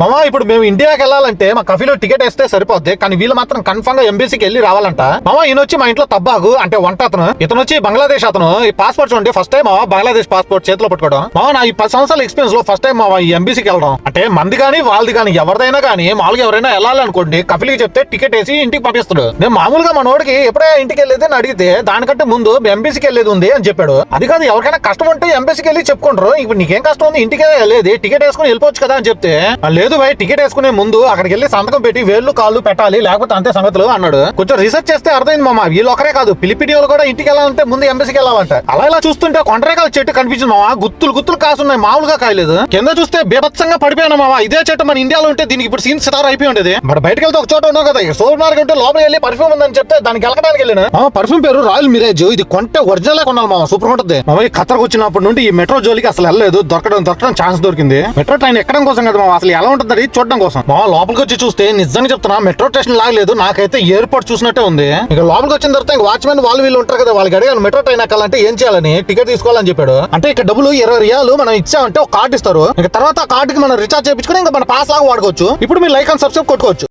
మామా ఇప్పుడు మేము ఇండియాకి వెళ్ళాలంటే మా కఫీలో టికెట్ వేస్తే సరిపోద్ది, కానీ వీళ్ళు మాత్రం కన్ఫర్మ్ గా ఎంబీసీకి వెళ్ళి రావాలంట. మామా ఈయన వచ్చి మా ఇంట్లో తబ్బాకు అంటే వంట అతను, ఇతను వచ్చి బంగ్లాదేశ్ అతను. ఈ పాస్పోర్ట్ చూడండి, ఫస్ట్ టైం బంగ్లాదేశ్ పాస్పోర్ట్ చేతిలో పట్టుకోవడం. మామా నా ఈ 10 సంవత్సరాల ఎక్స్పీరియన్స్ లో ఫస్ట్ టైం మామా ఈ ఎంబీసీకి వెళ్ళడం. అంటే మంది కానీ వాళ్ళది కానీ ఎవరిదైనా కానీ మామూలుగా ఎవరైనా వెళ్ళాలనుకోండి కఫీకి చెప్తే టికెట్ వేసి ఇంటికి పంపిస్తాడు. నేను మామూలుగా మనోడికి ఎప్పుడే ఇంటికి వెళ్ళేది అని అడిగితే దానికంటే ముందు ఎంబీసీకి వెళ్ళేది ఉంది అని చెప్పాడు. అది కాదు, ఎవరికైనా కష్టం ఉంటే ఎంబీసీకి వెళ్ళి చెప్పుకుంటారు. ఇప్పుడు నీకేం కష్టం ఉంది, ఇంటికే వెళ్ళేది, టికెట్ వేసుకుని వెళ్ళిపోవచ్చు కదా అని చెప్తే లేదు భయ్, టికెట్ వేసుకుని ముందు అక్కడికి వెళ్ళి సంతకం పెట్టి వేళ్ళు కాళ్ళు పెట్టాలి, లేకపోతే అంతే సంగతులు అన్నాడు. కొంచెం రీసెర్చ్ చేస్తే అర్థమైంది మామ, వీళ్ళు ఒకరే కాదు ఫిలిపిడియోలు కూడా ఇంటికి వెళ్ళాలంటే ముందు ఎంబసీకి వెళ్ళాలంట. అలా ఇలా చూస్తుంటే కొండరేకాల చెట్టు కనిపించింది మామ, గుత్తులు గుత్తులు కాసున్నాయి, మామూలుగా కాయలేదు. కింద చూస్తే బీభత్సంగా పడిపోయాను మామ. ఇదే చెట్టు మన ఇండియాలో ఉంటే దీనికి ఇప్పుడు సీన్ స్టార్ అయిపోయి ఉండేది. మరి బయటకు వెళ్తే ఒక చోట ఉన్నావు కదా, సూపర్ మార్కెట్ లోపలికి వెళ్ళి పర్ఫ్యూమ్ ఉందని చెప్తే దానికి వెళ్ళడానికి వెళ్ళాను. పర్ఫ్యూమ్ పేరు రాయల్ మిరేజ్. ఇది కొంటే ఒరిజినల్ కొనాలి మామ, సూపర్ ఉంటుంది మామ. ఈ ఖతర్కి వచ్చినప్పటి నుండి ఈ మెట్రో జోలికి అసలు వెళ్ళలేదు, దొరకడం ఛాన్స్ దొరికింది. మెట్రో ట్రైన్ ఎక్కడం కోసం కదా మామ, అసలు ఎలా ఉంటుంది చూడడం కోసం. మామ లోపలికి వచ్చి చూస్తే నిజంగా చెప్తున్నా మెట్రో స్టేషన్ లాగలేదు, నాకైతే ఎయిర్పోర్ట్ చూసినట్టే ఉంది. ఇక లోపలికి వచ్చిన తర్వాత వాచ్మెన్ వీళ్ళు ఉంటారు కదా, వాళ్ళకి అడిగాను మెట్రో ట్రైన్ ఎక్కాలంటే ఏం చేయాలని, టికెట్ తీసుకోవాలని చెప్పాడు. అంటే ఇక్కడ డబ్బులు 20 రియాలు మనం ఇచ్చామంటే ఒక కార్డు ఇస్తారు. ఇక తర్వాత ఆ కార్డుకి మనం రీఛార్జ్ చేయించుకుని ఇంకా మన పాస్ లాగా వాడుకోవచ్చు. ఇప్పుడు మీరు లైక్ అండ్ సబ్స్క్రైబ్ కొట్టుకోవచ్చు.